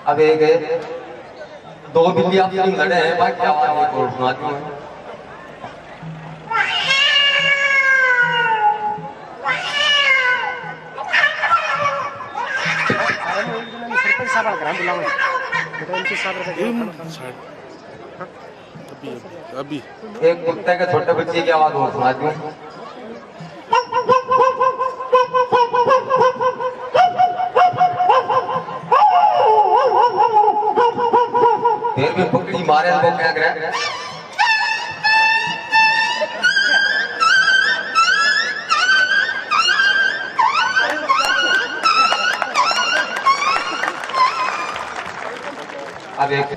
अब एक दो बिल्ली आपस में लड़े हैं, बाकी आवाज एक और सुनाती हूँ। अभी एक कुत्ते के छोटे बच्चे की आवाज और सुनाती हूँ। फिर भी पकड़ी मारे तो क्या करे। अब एक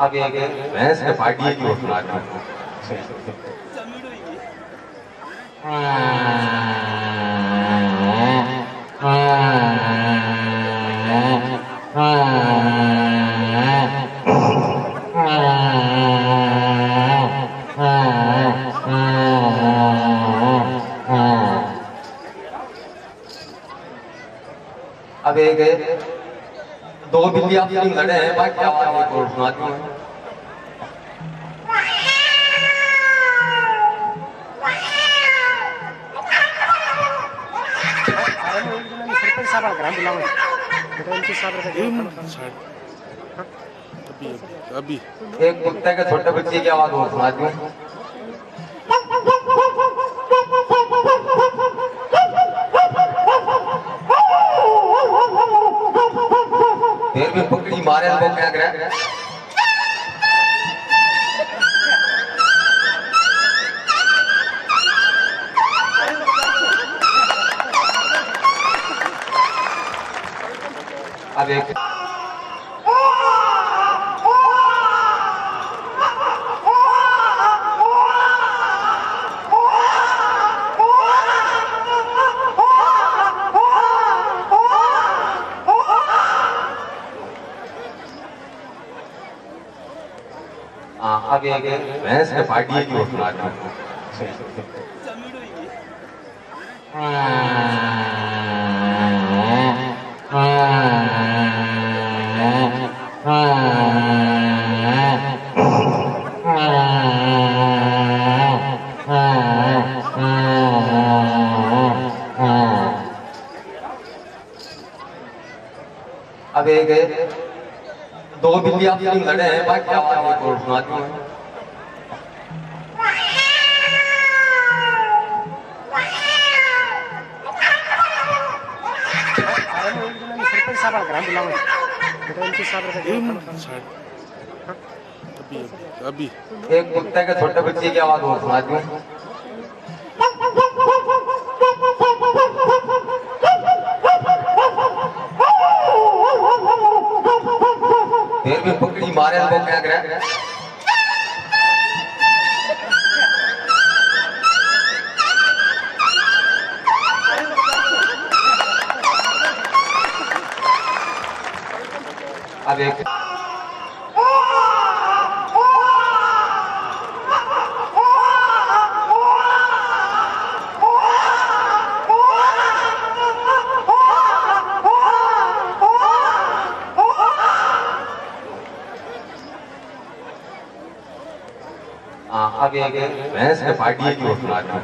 अब एक भैंस के फाड़िए की ओर सुनाती हूँ। अब एक दो बिल्ली आपस में लड़े हैं, बाकी आवाज एक और सुनाती हूँ। अभी एक कुत्ते के छोटे बच्चे की आवाज और सुनाती हूँ। फिर भी पकड़ी मारे तो क्या करे। अब एक अब एक भैंस के फाड़िए की ओर सुनाती हूँ। अब एक दो बिल्ली आपस में लड़े हैं, बाकी आवाज एक और सुनाती हूँ। अभी एक कुत्ते के छोटे बच्चे की आवाज और सुनाती हूँ। फिर भी पकड़ी मारे तो क्या करे। अब एक अब एक भैंस के फाड़िए की ओर सुनाती हूँ।